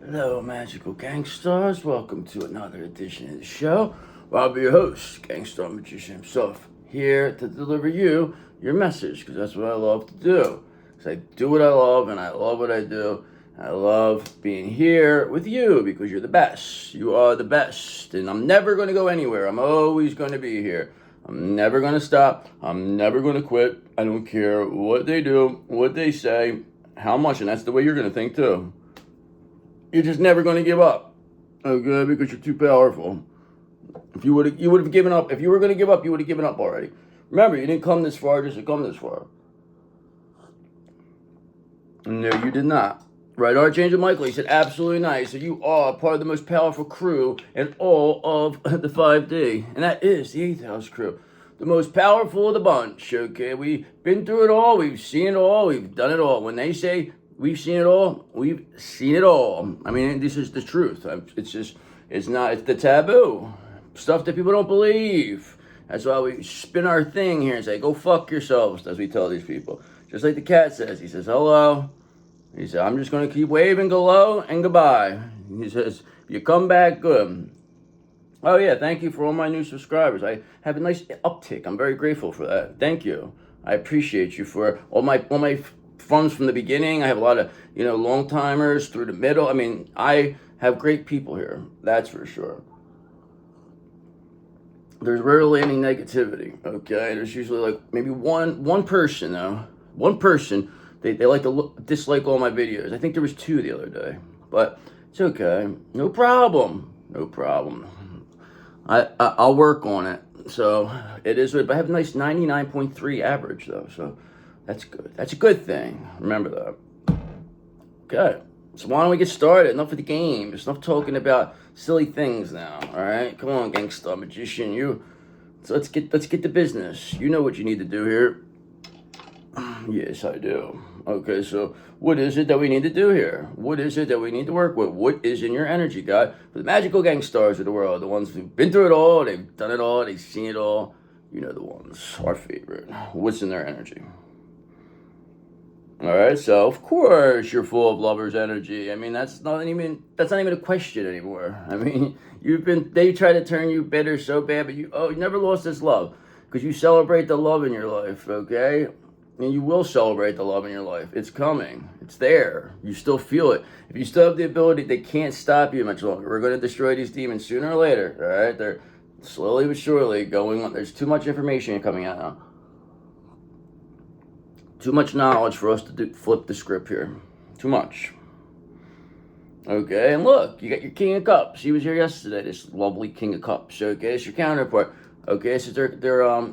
Hello, magical gangsters. Welcome to another edition of the show. I'll be your host, Gangster Magician himself, here to deliver you your message, because that's what I love to do. Because I do what I love, and I love what I do. I love being here with you, because you're the best. You are the best, and I'm never going to go anywhere. I'm always going to be here. I'm never going to stop. I'm never going to quit. I don't care what they do, what they say, how much, and that's the way you're going to think, too. You're just never going to give up, okay? Because you're too powerful. If you would have given up. If you were going to give up, you would have given up already. Remember, you didn't come this far just to come this far. No, you did not. Right, Archangel Michael, he said, absolutely nice. So you are part of the most powerful crew in all of the 5D. And that is the 8th house crew. The most powerful of the bunch, okay? We've been through it all. We've seen it all. We've done it all. When they say we've seen it all, we've seen it all. I mean, this is the truth. It's the taboo. Stuff that people don't believe. That's why we spin our thing here and say, go fuck yourselves, as we tell these people. Just like the cat says. He says, hello. He said, I'm just going to keep waving hello and goodbye. He says, if you come back, good. Oh, yeah, thank you for all my new subscribers. I have a nice uptick. I'm very grateful for that. Thank you. I appreciate you for all my funds from the beginning. I have a lot of, long timers through the middle. I mean, I have great people here. That's for sure. There's rarely any negativity, okay? There's usually like maybe one person, though. One person. They like to dislike all my videos. I think there was 2 the other day. But it's okay. No problem. No problem. I'll work on it. So it is good. But I have a nice 99.3 average, though. So that's good. That's a good thing. Remember that. Okay. So why don't we get started? Enough of the games. Enough talking about silly things now. All right? Come on, Gangsta Magician. So let's get to business. You know what you need to do here. Yes, I do. Okay, so what is it that we need to do here? What is it that we need to work with? What is in your energy, God? For the magical gangsters of the world, the ones who've been through it all, they've done it all, they've seen it all. You know the ones, our favorite. What's in their energy? All right, so of course you're full of lover's energy. I mean, that's not even a question anymore. I mean, they try to turn you bitter so bad, but you never lost this love because you celebrate the love in your life, okay? And you will celebrate the love in your life. It's coming. It's there. You still feel it. If you still have the ability, they can't stop you much longer. We're going to destroy these demons sooner or later. All right? They're slowly but surely going on. There's too much information coming out now. Too much knowledge for us to flip the script here. Too much. Okay, and look, you got your King of Cups. He was here yesterday, this lovely King of Cups. Okay, it's your counterpart. Okay, this is their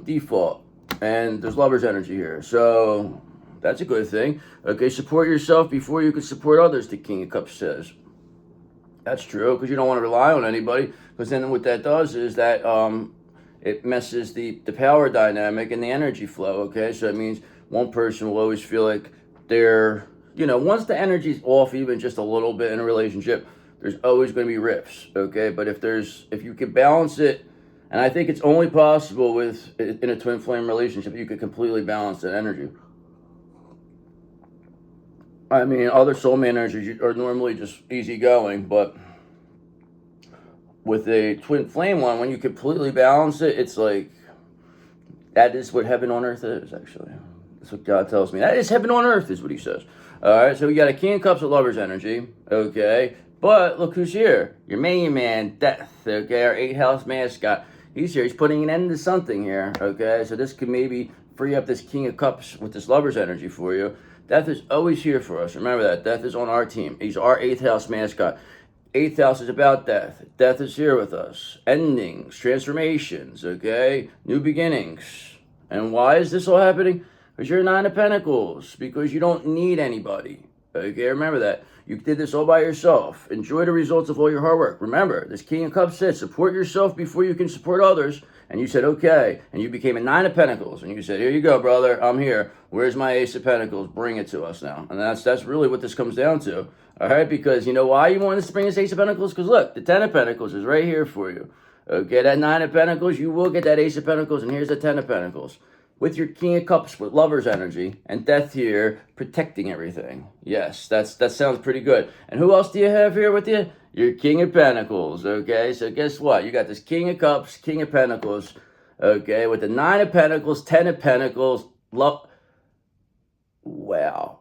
default. And there's lover's energy here. So that's a good thing. Okay, support yourself before you can support others, the King of Cups says. That's true, because you don't want to rely on anybody. Because then what that does is that it messes the power dynamic and the energy flow, okay? So it means one person will always feel like they're, once the energy's off even just a little bit in a relationship, there's always going to be rifts, okay? But if you can balance it, and I think it's only possible in a twin flame relationship, you could completely balance that energy. I mean, other soulmate energies are normally just easygoing, but with a twin flame one, when you completely balance it, it's like, that is what heaven on earth is, actually. That's what God tells me. That is heaven on earth, is what he says. All right, so we got a King of Cups of lover's energy, okay? But look who's here. Your main man, Death, okay? Our 8th house mascot. He's here. He's putting an end to something here, okay? So this could maybe free up this King of Cups with this lover's energy for you. Death is always here for us. Remember that. Death is on our team. He's our 8th house mascot. 8th house is about death. Death is here with us. Endings, transformations, okay? New beginnings. And why is this all happening? Because you're 9 of Pentacles. Because you don't need anybody. Okay, remember that. You did this all by yourself. Enjoy the results of all your hard work. Remember, this King of Cups said, support yourself before you can support others. And you said, okay. And you became a 9 of Pentacles. And you said, here you go, brother. I'm here. Where's my Ace of Pentacles? Bring it to us now. And that's really what this comes down to. All right, because you know why you want us to bring this Ace of Pentacles? Because look, the 10 of Pentacles is right here for you. Okay, that 9 of Pentacles, you will get that Ace of Pentacles. And here's the 10 of Pentacles. with your King of Cups with Lover's energy, and Death here protecting everything. Yes, that sounds pretty good. And who else do you have here with you? Your King of Pentacles, okay? So guess what? You got this King of Cups, King of Pentacles, okay, with the 9 of Pentacles, 10 of Pentacles, love. Wow.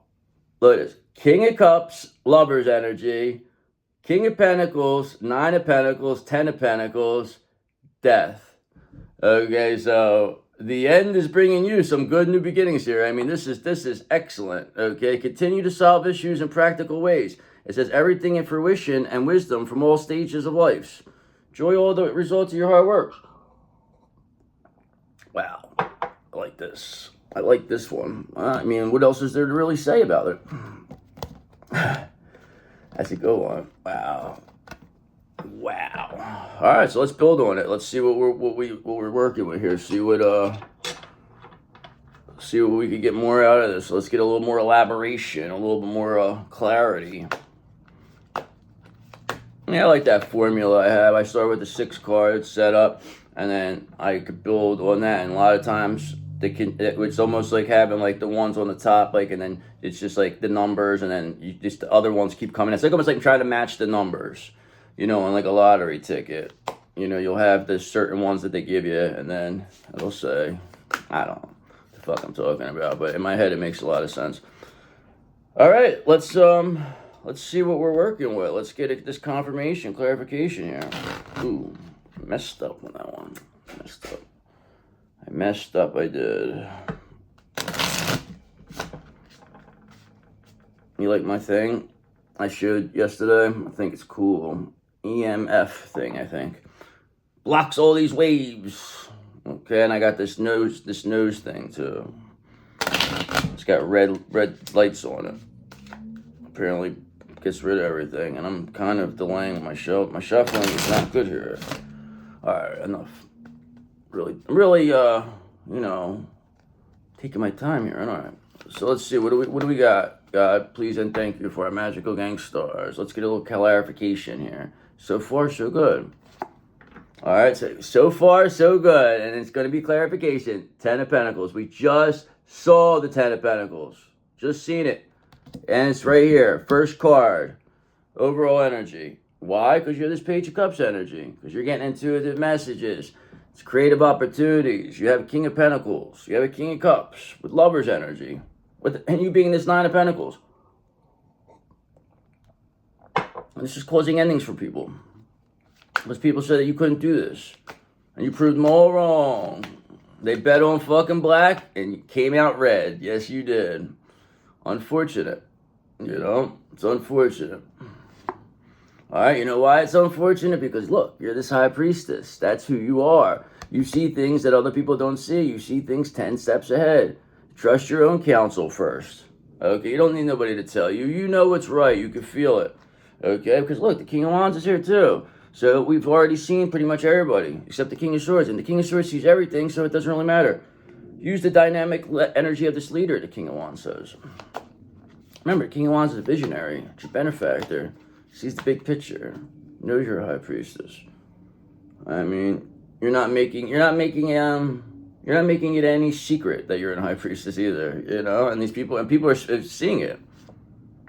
Look at this. King of Cups, Lover's energy, King of Pentacles, 9 of Pentacles, 10 of Pentacles, Death. Okay, so the end is bringing you some good new beginnings here. I mean, this is excellent. Okay, continue to solve issues in practical ways. It says everything in fruition and wisdom from all stages of life. Enjoy all the results of your hard work. Wow, I like this. I like this one. I mean, what else is there to really say about it? As you go on. Wow. Wow. All right, so let's build on it. Let's see what we're working with here. See what we could get more out of this. Let's get a little more elaboration, a little bit more clarity. Yeah, I like that formula I have. I start with the 6 cards set up, and then I could build on that. And a lot of times it's almost like having like the ones on the top, like, and then it's just like the numbers, and then just the other ones keep coming. It's like almost like trying to match the numbers, you know, on like a lottery ticket. You know, you'll have the certain ones that they give you, and then it'll say, I don't know what the fuck I'm talking about, but in my head it makes a lot of sense. All right, let's see what we're working with. Let's get this confirmation, clarification here. Ooh, messed up on that one. I messed up, I did. You like my thing I showed yesterday? I think it's cool. EMF thing, I think. Blocks all these waves. Okay, and I got this nose thing too. It's got red lights on it. Apparently gets rid of everything, and I'm kind of delaying my shuffling is not good here. Alright, enough. I'm really, you know, taking my time here. All right. So let's see. What do we got? God, please and thank you for our magical gang stars. Let's get a little clarification here. So far, so good. All right. So far, so good. And it's going to be clarification. 10 of Pentacles. We just saw the 10 of Pentacles. Just seen it. And it's right here. First card. Overall energy. Why? Because you're this Page of Cups energy. Because you're getting intuitive messages. It's creative opportunities. You have a King of Pentacles. You have a King of Cups with Lover's energy. And you being this 9 of Pentacles. And this is causing endings for people. Because people said that you couldn't do this. And you proved them all wrong. They bet on fucking black and you came out red. Yes, you did. Unfortunate. You know? It's unfortunate. Alright, you know why it's unfortunate? Because look, you're this high priestess. That's who you are. You see things that other people don't see. You see things 10 steps ahead. Trust your own counsel first. Okay, you don't need nobody to tell you. You know what's right. You can feel it. Okay, because look, the King of Wands is here too. So we've already seen pretty much everybody except the King of Swords. And the King of Swords sees everything, so it doesn't really matter. Use the dynamic energy of this leader, the King of Wands says. Remember, King of Wands is a visionary. It's a benefactor. Sees the big picture. Knows you're a high priestess. I mean, you're not making it any secret that you're a high priestess either, you know? And people are seeing it.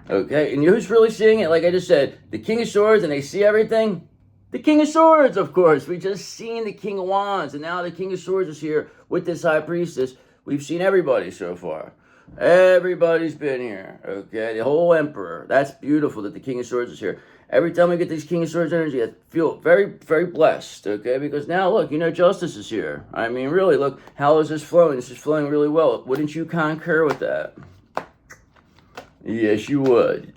Okay? And you know who's really seeing it? Like I just said, the King of Swords, and they see everything. The King of Swords, of course. We just seen the King of Wands, and now the King of Swords is here with this high priestess. We've seen everybody so far. Everybody's been here, okay? The whole Emperor. That's beautiful that the King of Swords is here. Every time we get this King of Swords energy, I feel very, very blessed, okay? Because now, look, you know, justice is here. I mean, really, look, how is this flowing? This is flowing really well. Wouldn't you concur with that? Yes, you would.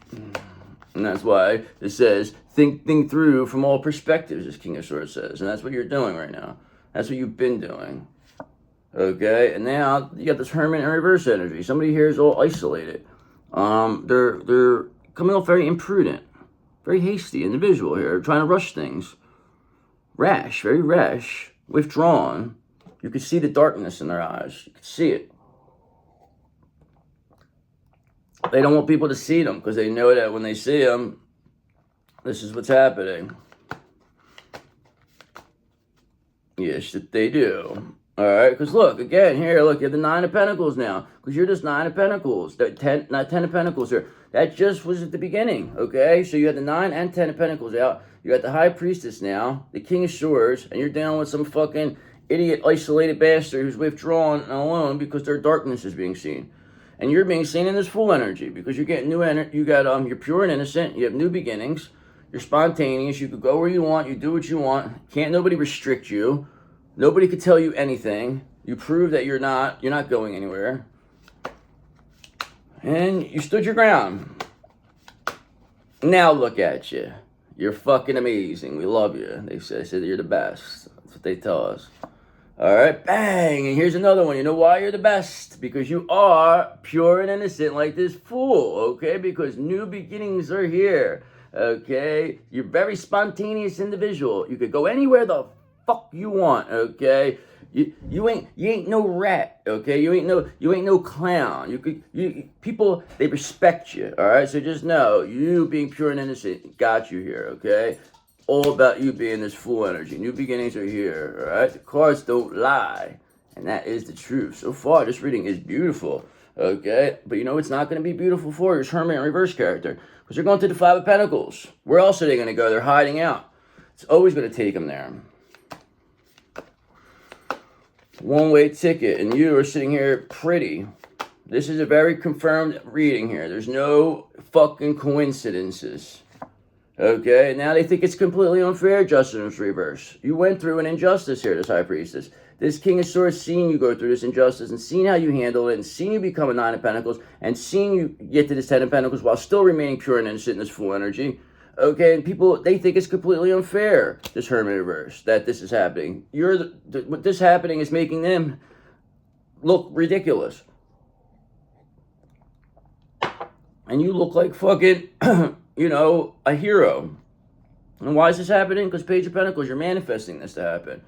And that's why it says, think through from all perspectives, as King of Swords says. And that's what you're doing right now. That's what you've been doing. Okay, and now you got this Hermit and reverse energy. Somebody here is all isolated. They're coming off very imprudent, very hasty individual here, trying to rush things. Rash, very rash, withdrawn. You can see the darkness in their eyes. You can see it. They don't want people to see them because they know that when they see them, this is what's happening. Yes, that they do. All right, because look, again, here, look, you have the Nine of Pentacles now, because you're just Nine of Pentacles, not Ten of Pentacles here. That just was at the beginning, okay? So you had the 9 and 10 of Pentacles out. You got the High Priestess now, the King of Swords, and you're dealing with some fucking idiot, isolated bastard who's withdrawn and alone because their darkness is being seen. And you're being seen in this full energy because you're getting new energy. You're pure and innocent. You have new beginnings. You're spontaneous. You could go where you want. You do what you want. Can't nobody restrict you. Nobody could tell you anything. You prove that you're not going anywhere. And you stood your ground. Now look at you. You're fucking amazing. We love you. They say that you're the best. That's what they tell us. All right, bang. And here's another one. You know why you're the best? Because you are pure and innocent like this fool, okay? Because new beginnings are here, okay? You're a very spontaneous individual. You could go anywhere the fuck you want, okay? You ain't no rat, okay? You ain't no clown. People, they respect you, all right? So just know, you being pure and innocent got you here, okay? All about you being this full energy. New beginnings are here, all right? The cards don't lie, and that is the truth. So far, this reading is beautiful, okay? But you know it's not going to be beautiful for your Hermit in reverse character, because they're going to the 5 of Pentacles. Where else are they going to go? They're hiding out. It's always going to take them there. One-way ticket, and you are sitting here pretty. This is a very confirmed reading here. There's no fucking coincidences. Okay, now they think it's completely unfair, justice reverse. You went through an injustice here, this High Priestess. This King of Swords, seen you go through this injustice and seen how you handle it and seen you become a 9 of Pentacles and seen you get to this 10 of Pentacles while still remaining pure and innocent in this full energy. Okay, and people, they think it's completely unfair, this Hermit reverse, that this is happening. What this happening is making them look ridiculous. And you look like fucking, you know, a hero. And why is this happening? Because Page of Pentacles, you're manifesting this to happen.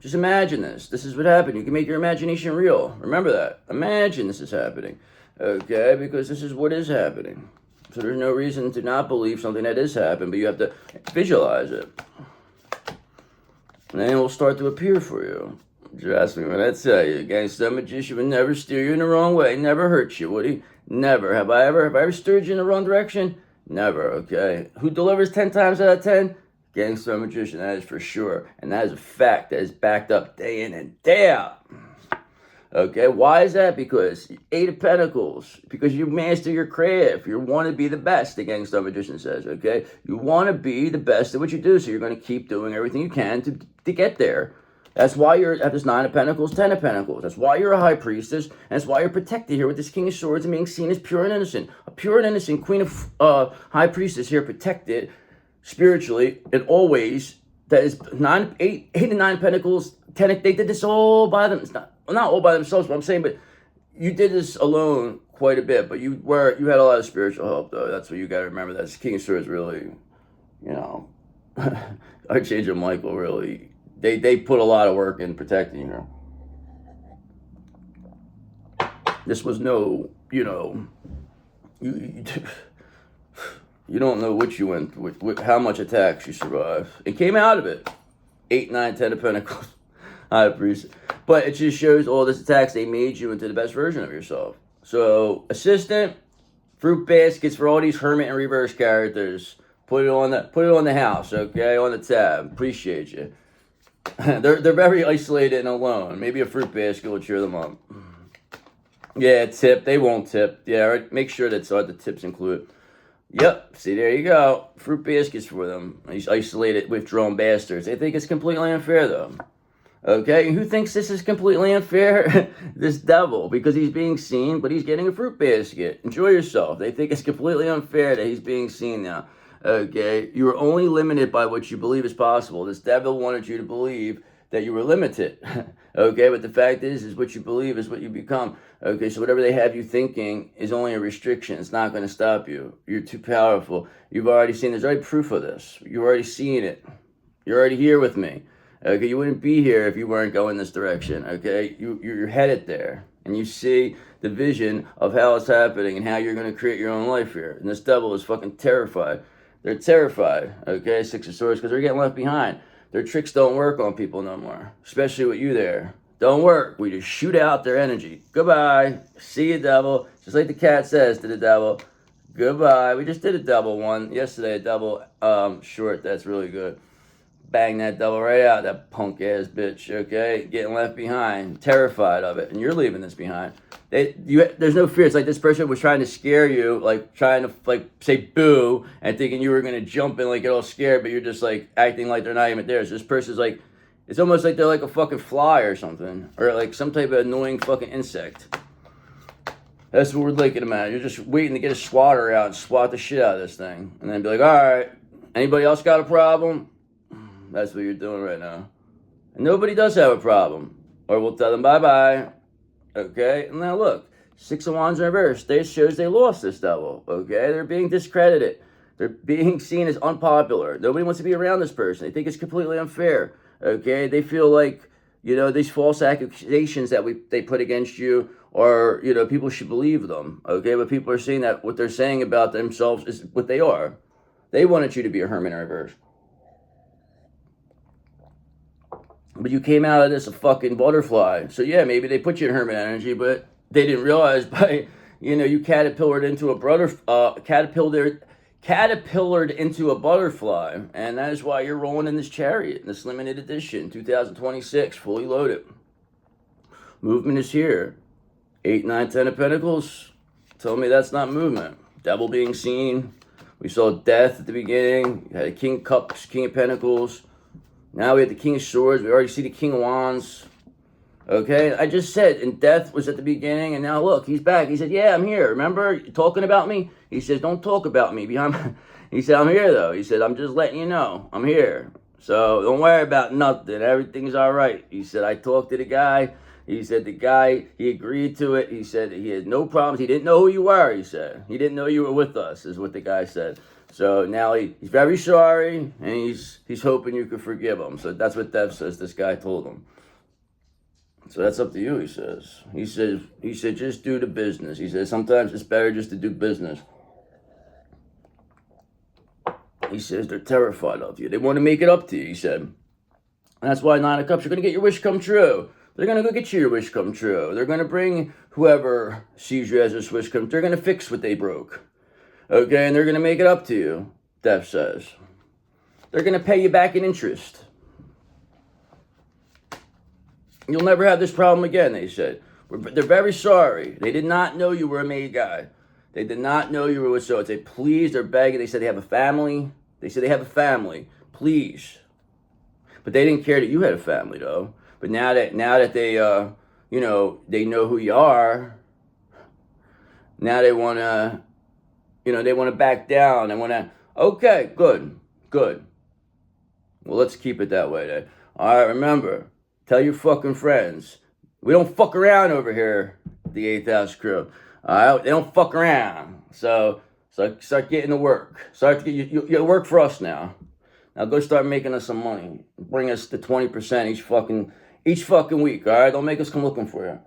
Just imagine this. This is what happened. You can make your imagination real. Remember that. Imagine this is happening. Okay, because this is what is happening. So there's no reason to not believe something that is happening, but you have to visualize it. And then it will start to appear for you. Trust me when I tell you, gangster magician would never steer you in the wrong way, never hurt you, would he? Never. Have I ever steered you in the wrong direction? Never, okay? Who delivers 10 times out of 10? Gangster magician, that is for sure. And that is a fact that is backed up day in and day out. Okay, why is that? Because 8 of Pentacles, because you master your craft. You want to be the best, the Gangster Magician says, okay? You want to be the best at what you do, so you're going to keep doing everything you can to get there. That's why you're at this 9 of Pentacles, 10 of Pentacles. That's why you're a High Priestess, and that's why you're protected here with this King of Swords and being seen as pure and innocent. A pure and innocent Queen of High Priestess here, protected spiritually in all ways. That is 8 and 9 Pentacles, 10. They did this all by them. It's not all by themselves, but I'm saying, but you did this alone quite a bit, but you had a lot of spiritual help, though. That's what you got to remember. That's King of Swords really, you know, Archangel Michael really, they put a lot of work in protecting her. This was no, you know, you don't know what you went with how much attacks you survived and came out of it. 8, 9, 10 of Pentacles. I appreciate it. But it just shows all this attacks, they made you into the best version of yourself. So, assistant, fruit baskets for all these Hermit and reverse characters. Put it on the house, okay? On the tab. Appreciate you. They're very isolated and alone. Maybe a fruit basket will cheer them up. Yeah, tip. They won't tip. Yeah, right. Make sure that the tips include. Yep. See, there you go. Fruit baskets for them. These isolated, withdrawn bastards. They think it's completely unfair, though. Okay, who thinks this is completely unfair? This devil, because he's being seen, but he's getting a fruit basket. Enjoy yourself. They think it's completely unfair that he's being seen now. Okay, you are only limited by what you believe is possible. This devil wanted you to believe that you were limited. Okay, but the fact is what you believe is what you become. Okay, so whatever they have you thinking is only a restriction. It's not going to stop you. You're too powerful. You've already seen, there's already proof of this. You've already seen it. You're already here with me. Okay, you wouldn't be here if you weren't going this direction, okay? You're headed there, and you see the vision of how it's happening and how you're going to create your own life here. And this devil is fucking terrified. They're terrified, okay, 6 of Swords, because they're getting left behind. Their tricks don't work on people no more, especially with you there. Don't work. We just shoot out their energy. Goodbye. See you, devil. Just like the cat says to the devil. Goodbye. We just did a double one yesterday. A double short. That's really good. Bang that devil right out. That punk ass bitch. Okay, getting left behind. Terrified of it, and you're leaving this behind. There's no fear. It's like this person was trying to scare you, like trying to like say boo, and thinking you were gonna jump in, like get all scared, but you're just like acting like they're not even there. So this person's like, it's almost like they're like a fucking fly or something, or like some type of annoying fucking insect. That's what we're looking at. You're just waiting to get a swatter out and swat the shit out of this thing, and then be like, all right, anybody else got a problem? That's what you're doing right now. And nobody does have a problem, or we'll tell them bye bye. Okay, and now look, 6 of Wands in reverse. This shows they lost this devil. Okay, they're being discredited. They're being seen as unpopular. Nobody wants to be around this person. They think it's completely unfair. Okay, they feel like, you know, these false accusations that they put against you, or, you know, people should believe them. Okay, but people are seeing that what they're saying about themselves is what they are. They wanted you to be a hermit in reverse. But you came out of this a fucking butterfly. So yeah, maybe they put you in hermit energy, but they didn't realize by, you know, you caterpillared into a caterpillared into a butterfly, and that is why you're rolling in this chariot, in this limited edition, 2026, fully loaded. Movement is here. 8, 9, 10 of Pentacles. Tell me that's not movement. Devil being seen. We saw death at the beginning. You had a King of Cups, King of Pentacles. Now we have the King of Swords. We already see the King of Wands. Okay, I just said, and death was at the beginning, and now look, he's back. He said, yeah, I'm here. Remember talking about me? He says, don't talk about me. He said, I'm here, though. He said, I'm just letting you know. I'm here. So don't worry about nothing. Everything's all right. He said, I talked to the guy. He said, the guy, he agreed to it. He said he had no problems. He didn't know who you were, he said. He didn't know you were with us, is what the guy said. So now he's very sorry, and he's hoping you could forgive him. So that's what Dev says this guy told him. So that's up to you, he says. He said, just do the business. He said, sometimes it's better just to do business. He says, they're terrified of you. They want to make it up to you, he said. And that's why 9 of Cups, you're going to get your wish come true. They're going to go get you your wish come true. They're going to bring whoever sees you as this wish come true. They're going to fix what they broke. Okay, and they're going to make it up to you, Dev says. They're going to pay you back in interest. You'll never have this problem again, they said. They're very sorry. They did not know you were a made guy. They did not know you were with so. They please, they're begging. They said they have a family. They said they have a family. Please. But they didn't care that you had a family, though. But now that they, you know, they know who you are, now they want to, you know, they want to back down. They want to, okay, good. Well, let's keep it that way then. All right, remember, tell your fucking friends. We don't fuck around over here, the 8th House crew. All right, they don't fuck around. So start getting to work. Start to get, you work for us now. Now go start making us some money. Bring us to 20% each fucking week, all right? Don't make us come looking for you.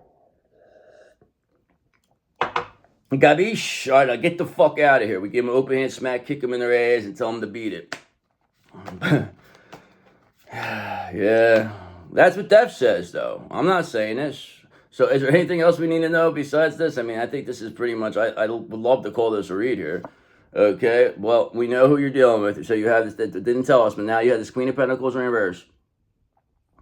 Gabish, all right, now get the fuck out of here. We give them an open hand smack, kick them in their ass, and tell them to beat it. Yeah, that's what Dev says, though. I'm not saying this. So is there anything else we need to know besides this? I mean, I think this is pretty much, I would love to call this a read here. Okay, well, we know who you're dealing with. So you have this, that didn't tell us, but now you have this Queen of Pentacles in reverse.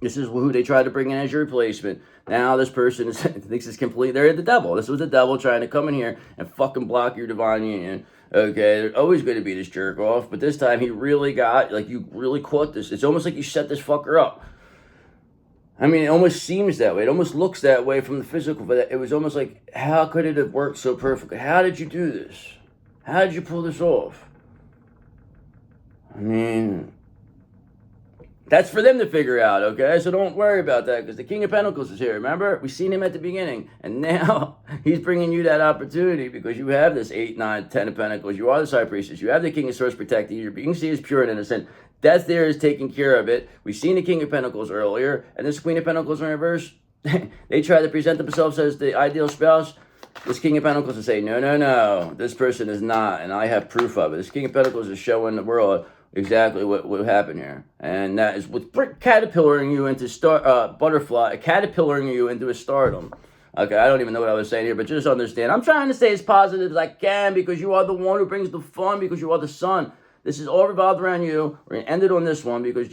This is who they tried to bring in as your replacement. Now this person thinks it's complete. They're the devil. This was the devil trying to come in here and fucking block your divine union. Okay, they're always going to be this jerk off, but this time he really got, like, you really caught this. It's almost like you set this fucker up. I mean, it almost seems that way. It almost looks that way from the physical, but it was almost like, how could it have worked so perfectly? How did you do this? How did you pull this off? I mean, that's for them to figure out, okay? So don't worry about that, because the King of Pentacles is here, remember? We seen him at the beginning, and now he's bringing you that opportunity because you have this 8, 9, 10 of Pentacles. You are the High Priestess. You have the King of Swords protecting you. You're being seen as pure and innocent. Death there is taking care of it. We've seen the King of Pentacles earlier, and this Queen of Pentacles in reverse, they try to present themselves as the ideal spouse. This King of Pentacles is saying, no, this person is not, and I have proof of it. This King of Pentacles is showing the world, exactly what happened here. And that is with caterpillaring you into butterfly, caterpillaring you into a stardom. Okay, I don't even know what I was saying here, but just understand. I'm trying to stay as positive as I can because you are the one who brings the fun, because you are the sun. This is all revolved around you. We're going to end it on this one because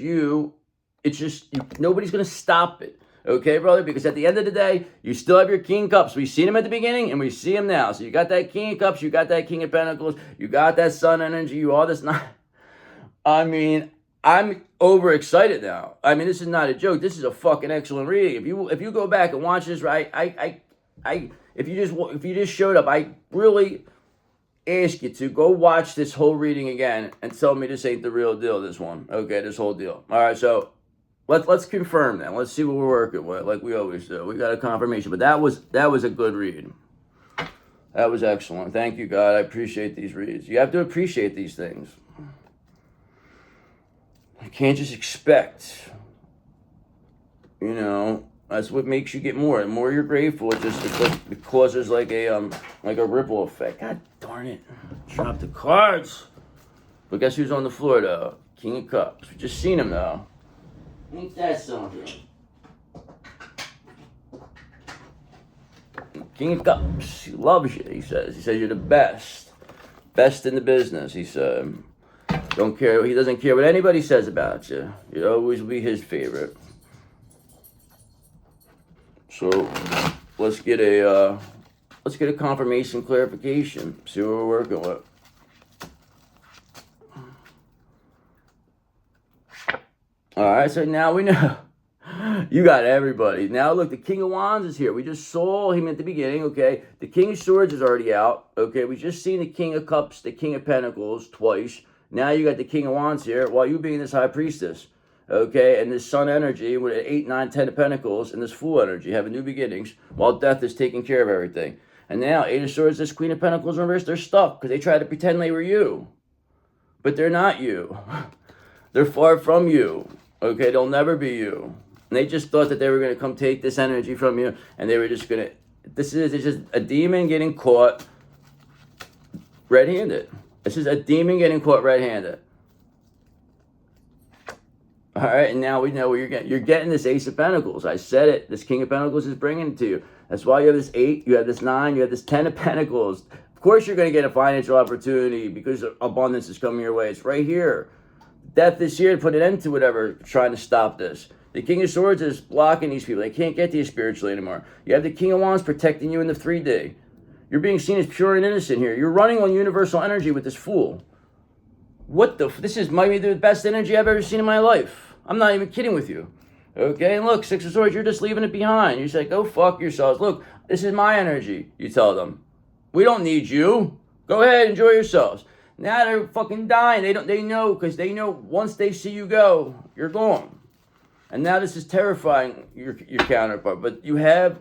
nobody's going to stop it. Okay, brother? Because at the end of the day, you still have your King of Cups. We've seen him at the beginning, and we see him now. So you got that King of Cups, you got that King of Pentacles, you got that Sun energy, you all this. I mean, I'm overexcited now. I mean, this is not a joke. This is a fucking excellent reading. If you go back and watch this, right? If you just showed up, I really ask you to go watch this whole reading again and tell me this ain't the real deal. This one, okay? This whole deal. All right, so. Let's confirm that. Let's see what we're working with, like we always do. We got a confirmation, but that was a good read. That was excellent. Thank you, God. I appreciate these reads. You have to appreciate these things. You can't just expect. You know, that's what makes you get more. The more you're grateful, it causes like a ripple effect. God darn it! Drop the cards. But guess who's on the floor though? King of Cups. We just seen him though. Ain't that something? King of Cups. He loves you, he says. He says you're the best. Best in the business, he said. Don't care. He doesn't care what anybody says about you. You'll always be his favorite. So let's get a confirmation clarification. See what we're working with. Alright, so now we know. You got everybody. Now look, the King of Wands is here. We just saw him at the beginning, okay? The King of Swords is already out, okay? We just seen the King of Cups, the King of Pentacles twice. Now you got the King of Wands here, while you being this High Priestess, okay? And this Sun energy with 8, 9, 10 of Pentacles and this Fool energy having new beginnings, while Death is taking care of everything. And now 8 of Swords, this Queen of Pentacles in reverse, they're stuck because they tried to pretend they were you. But they're not you. They're far from you. Okay, they'll never be you. And they just thought that they were going to come take this energy from you, and they were just going to... It's just a demon getting caught red-handed. This is a demon getting caught red-handed. All right, and now we know where you're getting. You're getting this Ace of Pentacles. I said it. This King of Pentacles is bringing it to you. That's why you have this 8, you have this 9, you have this 10 of Pentacles. Of course you're going to get a financial opportunity because abundance is coming your way. It's right here. Death is here to put an end to whatever trying to stop this. The King of Swords is blocking these people. They can't get to you spiritually anymore. You have the King of Wands protecting you in the 3D. You're being seen as pure and innocent here. You're running on universal energy with this Fool. What the... This is maybe the best energy I've ever seen in my life. I'm not even kidding with you. Okay, and look, 6 of Swords, you're just leaving it behind. You say, go fuck yourselves. Look, this is my energy, you tell them. We don't need you. Go ahead, enjoy yourselves. Now they're fucking dying. They know, because they know once they see you go, you're gone. And now this is terrifying your counterpart. But you have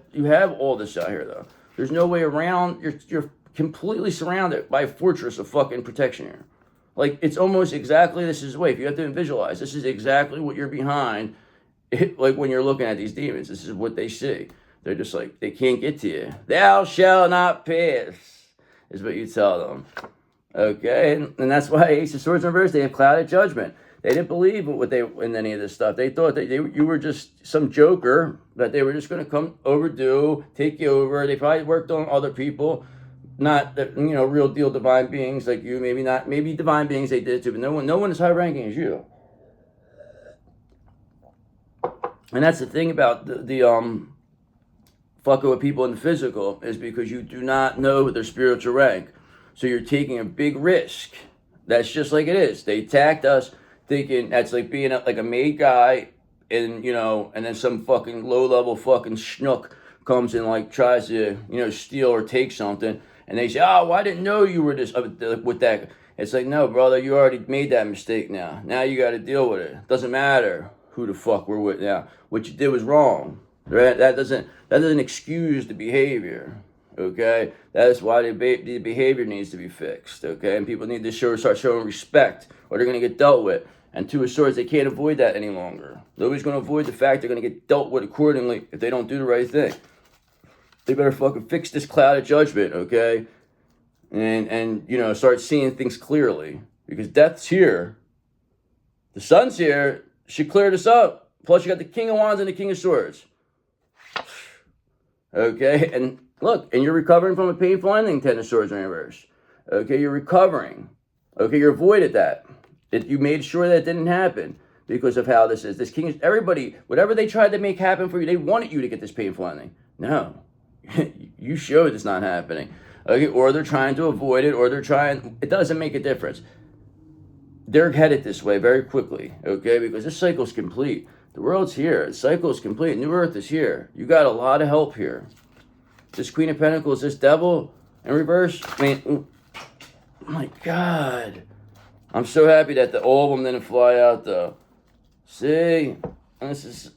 all this out here though. There's no way around. You're completely surrounded by a fortress of fucking protection here. Like it's almost exactly this is the way. If you have to visualize, this is exactly what you're behind. Like when you're looking at these demons, this is what they see. They're just like they can't get to you. Thou shalt not pass, is what you tell them. Okay, and that's why Ace of Swords in reverse, they have clouded judgment. They didn't believe in any of this stuff. They thought that you were just some joker, that they were just going to come overdo, take you over. They probably worked on other people, not real deal divine beings like you. Maybe not. Maybe divine beings they did too, but no one is high ranking as you. And that's the thing about the fucking with people in the physical is because you do not know their spiritual rank. So you're taking a big risk. That's just like it is. They attacked us thinking that's like being like a made guy and, and then some fucking low-level fucking schnook comes and like tries to, steal or take something. And they say, oh, well, I didn't know you were this with that. It's like, no, brother, you already made that mistake now. Now you got to deal with it. Doesn't matter who the fuck we're with now. What you did was wrong. Right? That doesn't excuse the behavior. Okay, that is why the behavior needs to be fixed. Okay, and people need to start showing respect, or they're going to get dealt with. And 2 of Swords, they can't avoid that any longer. Nobody's going to avoid the fact they're going to get dealt with accordingly if they don't do the right thing. They better fucking fix this cloud of judgment, okay? And start seeing things clearly, because death's here. The sun's here. She cleared us up. Plus, you got the King of Wands and the King of Swords. Okay, and look, and you're recovering from a painful ending, Ten of Swords in reverse. Okay, you're recovering. Okay, you're avoided that. You made sure that it didn't happen because of how this is. This king is, everybody, whatever they tried to make happen for you, they wanted you to get this painful ending. No, you showed it's not happening. Okay, or they're trying to avoid it, or they're trying, it doesn't make a difference. They're headed this way very quickly, okay, because this cycle's complete. The world's here. The cycle is complete. New Earth is here. You got a lot of help here. This Queen of Pentacles, this Devil in reverse. I mean, oh my God. I'm so happy that all of them didn't fly out, though. See? This is...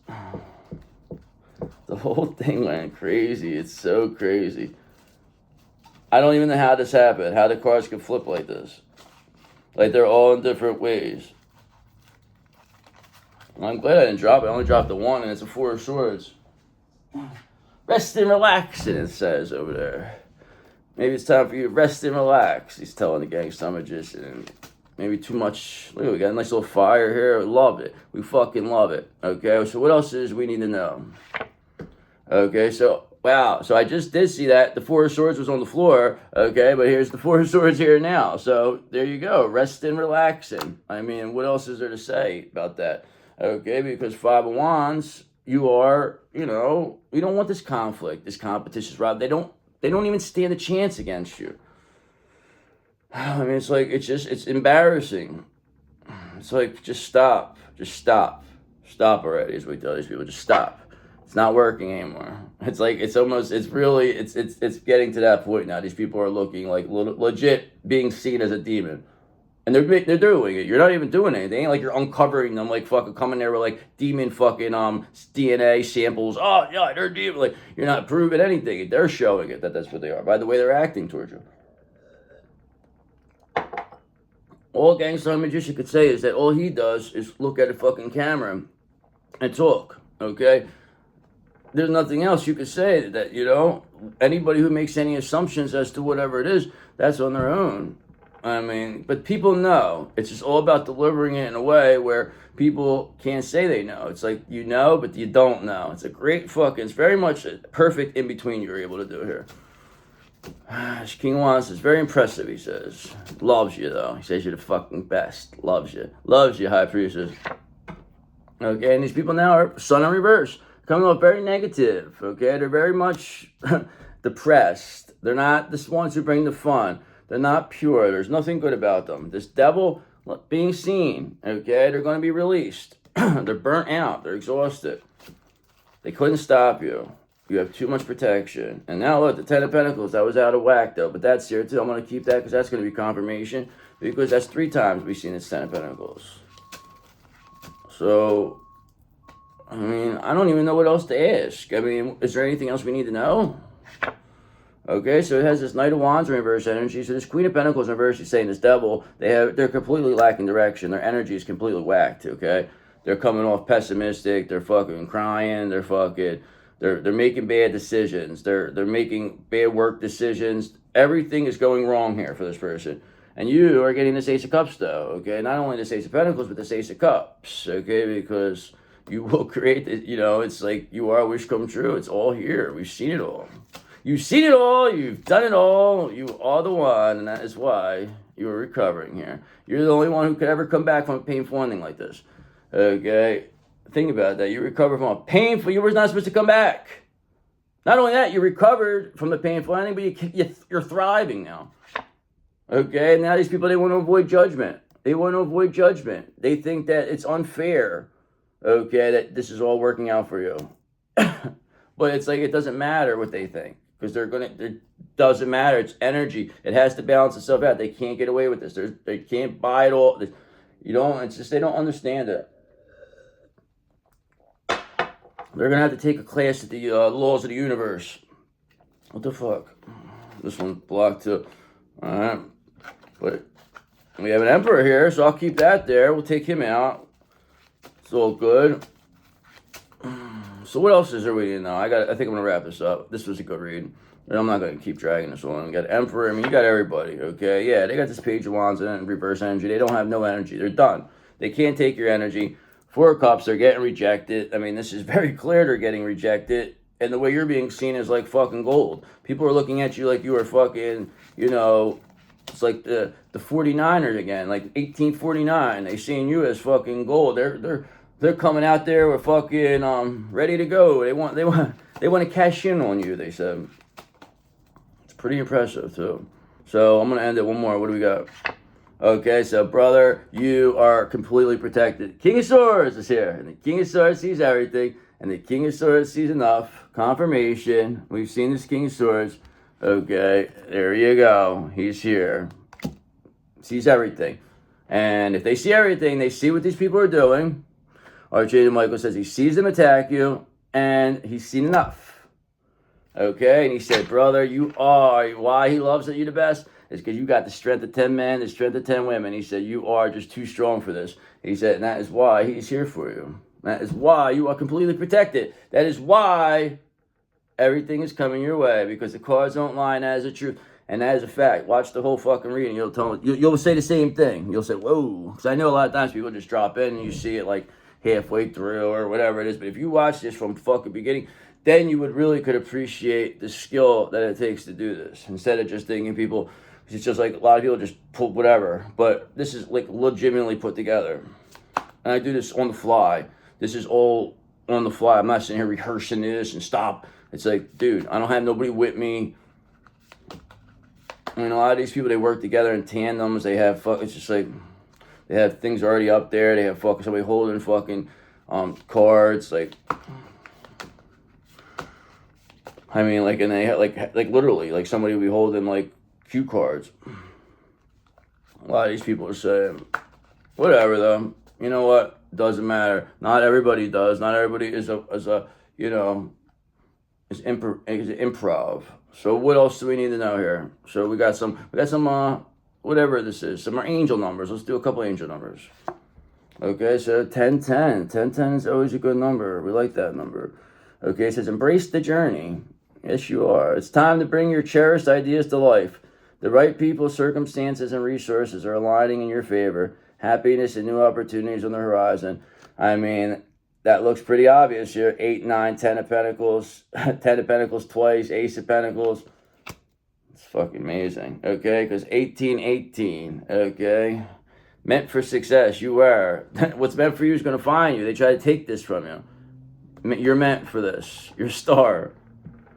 The whole thing went crazy. It's so crazy. I don't even know how this happened. How the cards could flip like this. Like, they're all in different ways. I'm glad I didn't drop it. I only dropped the one, and it's a Four of Swords. Rest and relax, it says over there. Maybe it's time for you to rest and relax. He's telling the gangster magician. And maybe too much. Look, we got a nice little fire here. We love it. We fucking love it. Okay, so what else is we need to know? Okay, so, wow. So I just did see that the Four of Swords was on the floor. Okay, but here's the Four of Swords here now. So there you go. Rest and relaxing. I mean, what else is there to say about that? Okay, because Five of Wands, you are, you know, we don't want this conflict, this competition, Rob. They don't even stand a chance against you. I mean, it's like, it's embarrassing. It's like, just stop. Just stop. Stop already, is what we tell these people. Just stop. It's not working anymore. It's like, it's almost, it's really, it's getting to that point now. These people are looking like legit being seen as a demon. And they're doing it. You're not even doing anything. It ain't like you're uncovering them, like fucking coming there with like demon fucking DNA samples. Oh yeah, they're demon. Like, you're not proving anything. They're showing it that that's what they are by the way they're acting towards you. All gangster magician could say is that all he does is look at a fucking camera and talk. Okay, there's nothing else you could say. That, you know, anybody who makes any assumptions as to whatever it is, that's on their own. I mean, but people know. It's just all about delivering it in a way where people can't say they know. It's like, you know, but you don't know. It's a great fucking, it's very much a perfect in-between you're able to do here. King Wands is very impressive, he says. Loves you, though. He says you're the fucking best. Loves you. Loves you, High Priestess. Okay, and these people now are Sun in reverse. Coming off very negative, okay? They're very much depressed. They're not the ones who bring the fun. They're not pure. There's nothing good about them. This Devil being seen, okay? They're going to be released. They're burnt out. They're exhausted. They couldn't stop you. You have too much protection. And now look, the Ten of Pentacles, that was out of whack though. But that's here too. I'm going to keep that because that's going to be confirmation. Because that's 3 times we've seen this Ten of Pentacles. So, I mean, I don't even know what else to ask. I mean, is there anything else we need to know? Okay, so it has this Knight of Wands in reverse energy. So this Queen of Pentacles in reverse, he's saying this Devil, they're completely lacking direction. Their energy is completely whacked, okay? They're coming off pessimistic. They're fucking crying. They're fucking, they're making bad decisions. They're making bad work decisions. Everything is going wrong here for this person. And you are getting this Ace of Cups, though, okay? Not only this Ace of Pentacles, but this Ace of Cups, okay? Because you will create, you know, it's like you are a wish come true. It's all here. We've seen it all. You've seen it all, you've done it all, you are the one, and that is why you are recovering here. You're the only one who could ever come back from a painful ending like this. Okay? Think about that. You recovered from a painful, you were not supposed to come back. Not only that, you recovered from the painful ending, but you're thriving now. Okay? Now these people, they want to avoid judgment. They want to avoid judgment. They think that it's unfair, okay, that this is all working out for you. But it's like, it doesn't matter what they think. Because it doesn't matter. It's energy. It has to balance itself out. They can't get away with this. They can't buy it all. It's just, they don't understand it. They're going to have to take a class at the laws of the universe. What the fuck? This one's blocked too. Alright. But we have an Emperor here, so I'll keep that there. We'll take him out. It's all good. So what else is there we need to know? I think I'm going to wrap this up. This was a good read. And I'm not going to keep dragging this on. You got Emperor. I mean, you got everybody, okay? Yeah, they got this Page of Wands in reverse energy. They don't have no energy. They're done. They can't take your energy. Four of Cups, they're getting rejected. I mean, this is very clear they're getting rejected. And the way you're being seen is like fucking gold. People are looking at you like you are fucking, you know, it's like the 49ers again, like 1849. They seeing you as fucking gold. They're coming out there with fucking ready to go. They want to cash in on you, they said. It's pretty impressive too. So I'm gonna end it one more. What do we got? Okay, so brother, you are completely protected. King of Swords is here, and the King of Swords sees everything, and the King of Swords sees enough. Confirmation. We've seen this King of Swords. Okay, there you go. He's here. Sees everything. And if they see everything, they see what these people are doing. Archangel Michael says he sees them attack you, and he's seen enough. Okay, and he said, brother, you are, why he loves you the best is because you got the strength of 10 men, the strength of 10 women. He said, you are just too strong for this. He said, and that is why he's here for you. That is why you are completely protected. That is why everything is coming your way, because the cards don't lie, and that is the truth. And that is a fact. Watch the whole fucking reading. You'll say the same thing. You'll say, whoa. Because I know a lot of times people just drop in and you see it like halfway through or whatever it is. But if you watch this from fucking beginning, then you could appreciate the skill that it takes to do this. Instead of just thinking people, it's just like a lot of people just pull whatever. But this is like legitimately put together. And I do this on the fly. This is all on the fly. I'm not sitting here rehearsing this and stop. It's like, dude, I don't have nobody with me. I mean, a lot of these people, they work together in tandems. They have, it's just like, they have things already up there. They have fucking somebody holding fucking cards. Like, I mean, like, and they have, like literally, like somebody will be holding like cue cards. A lot of these people are saying, whatever though. You know what? Doesn't matter. Not everybody does. Not everybody is a you know, is improv. So what else do we need to know here? So we got some whatever this is, some angel numbers. Let's do a couple angel numbers. Okay, so 1010. 1010 is always a good number. We like that number. Okay, it says embrace the journey. Yes, you are. It's time to bring your cherished ideas to life. The right people, circumstances, and resources are aligning in your favor. Happiness and new opportunities on the horizon. I mean, that looks pretty obvious here. 8, 9, 10 of Pentacles. 10 of Pentacles twice. Ace of Pentacles. It's fucking amazing. Okay, because 18, 18. Okay. Meant for success. You are. What's meant for you is going to find you. They try to take this from you. You're meant for this. You're a star.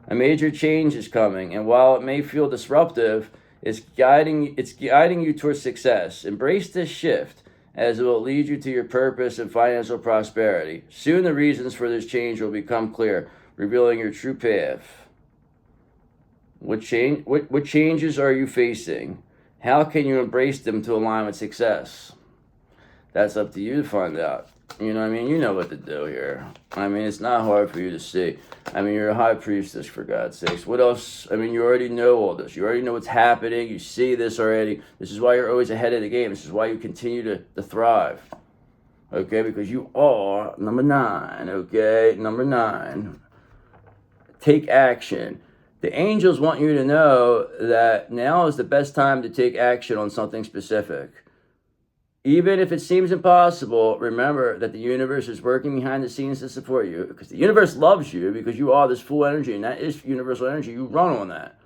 A major change is coming. And while it may feel disruptive, it's guiding you towards success. Embrace this shift, as it will lead you to your purpose and financial prosperity. Soon the reasons for this change will become clear, revealing your true path. What changes are you facing? How can you embrace them to align with success? That's up to you to find out. You know what I mean? You know what to do here. I mean, it's not hard for you to see. I mean, you're a high priestess, for God's sakes. What else? I mean, you already know all this. You already know what's happening. You see this already. This is why you're always ahead of the game. This is why you continue to thrive. Okay? Because you are number 9. Okay? Number 9. Take action. The angels want you to know that now is the best time to take action on something specific. Even if it seems impossible, remember that the universe is working behind the scenes to support you, because the universe loves you because you are this full energy, and that is universal energy. You run on that.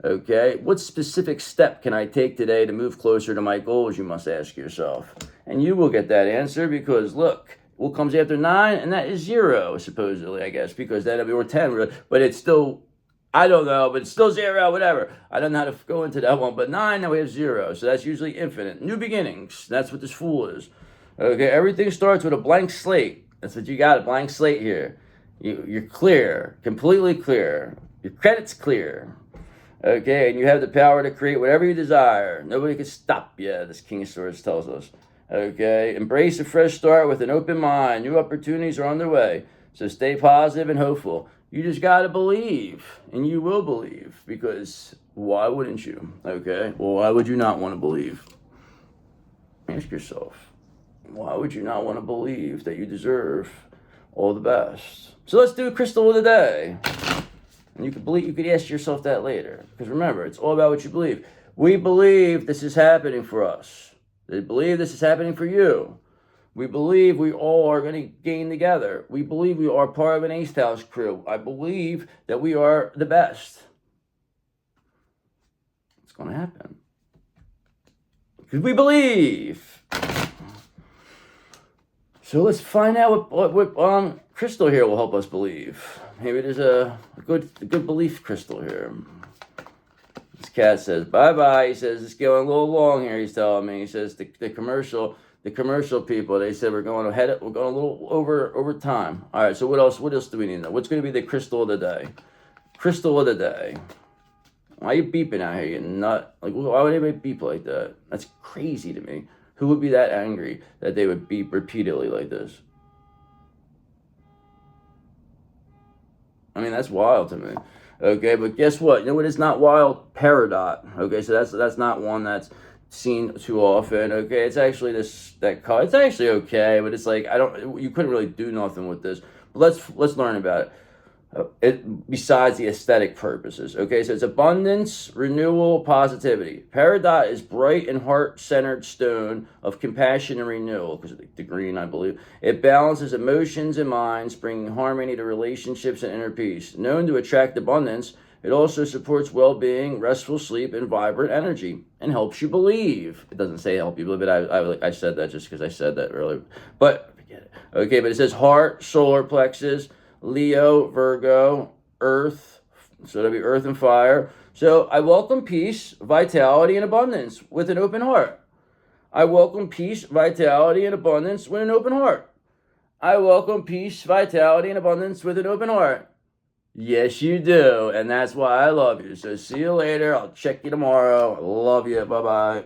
Okay? What specific step can I take today to move closer to my goals, you must ask yourself. And you will get that answer, because look, what comes after 9? And that is 0, supposedly, I guess, because that'll be, or 10, but it's still, I don't know, but it's still 0, whatever. I don't know how to go into that one. But 9, now we have 0. So that's usually infinite. New beginnings. That's what this Fool is. Okay, everything starts with a blank slate. That's what you got, a blank slate here. You're clear, completely clear. Your credit's clear. Okay, and you have the power to create whatever you desire. Nobody can stop you, this King of Swords tells us. Okay, embrace a fresh start with an open mind. New opportunities are on their way. So stay positive and hopeful. You just got to believe, and you will believe, because why wouldn't you? Okay? Well, why would you not want to believe? Ask yourself, why would you not want to believe that you deserve all the best? So let's do a crystal of the day. And you could ask yourself that later, because remember, it's all about what you believe. We believe this is happening for us. They believe this is happening for you. We believe we all are going to gain together. We believe we are part of an Ace House crew. I believe that we are the best. It's going to happen. Because we believe. So let's find out what crystal here will help us believe. Maybe there's a good belief crystal here. This cat says, bye-bye. He says, it's going a little long here, he's telling me. He says, the commercial people, they said we're going a little over time. All right, so what else do we need to know? What's going to be the crystal of the day? Crystal of the day. Why are you beeping out here, you nut? Like, why would anybody beep like that? That's crazy to me. Who would be that angry that they would beep repeatedly like this? I mean, that's wild to me. Okay, but guess what? You know what is not wild? Peridot. Okay, so that's not one that's seen too often. Okay, it's actually that color. It's actually okay, but it's like you couldn't really do nothing with this. But let's learn about it. Besides the aesthetic purposes. Okay, so it's abundance, renewal, positivity. Peridot is bright and heart-centered stone of compassion and renewal, because of the green, I believe. It balances emotions and minds, bringing harmony to relationships and inner peace. Known to attract abundance, it also supports well-being, restful sleep, and vibrant energy, and helps you believe. It doesn't say help you believe, but I said that just because I said that earlier. But forget it. Okay, but it says heart, solar plexus, Leo, Virgo, Earth, so that'll be Earth and Fire. So I welcome peace, vitality, and abundance with an open heart. I welcome peace, vitality, and abundance with an open heart. I welcome peace, vitality, and abundance with an open heart. Yes, you do, and that's why I love you. So see you later. I'll check you tomorrow. I love you. Bye-bye.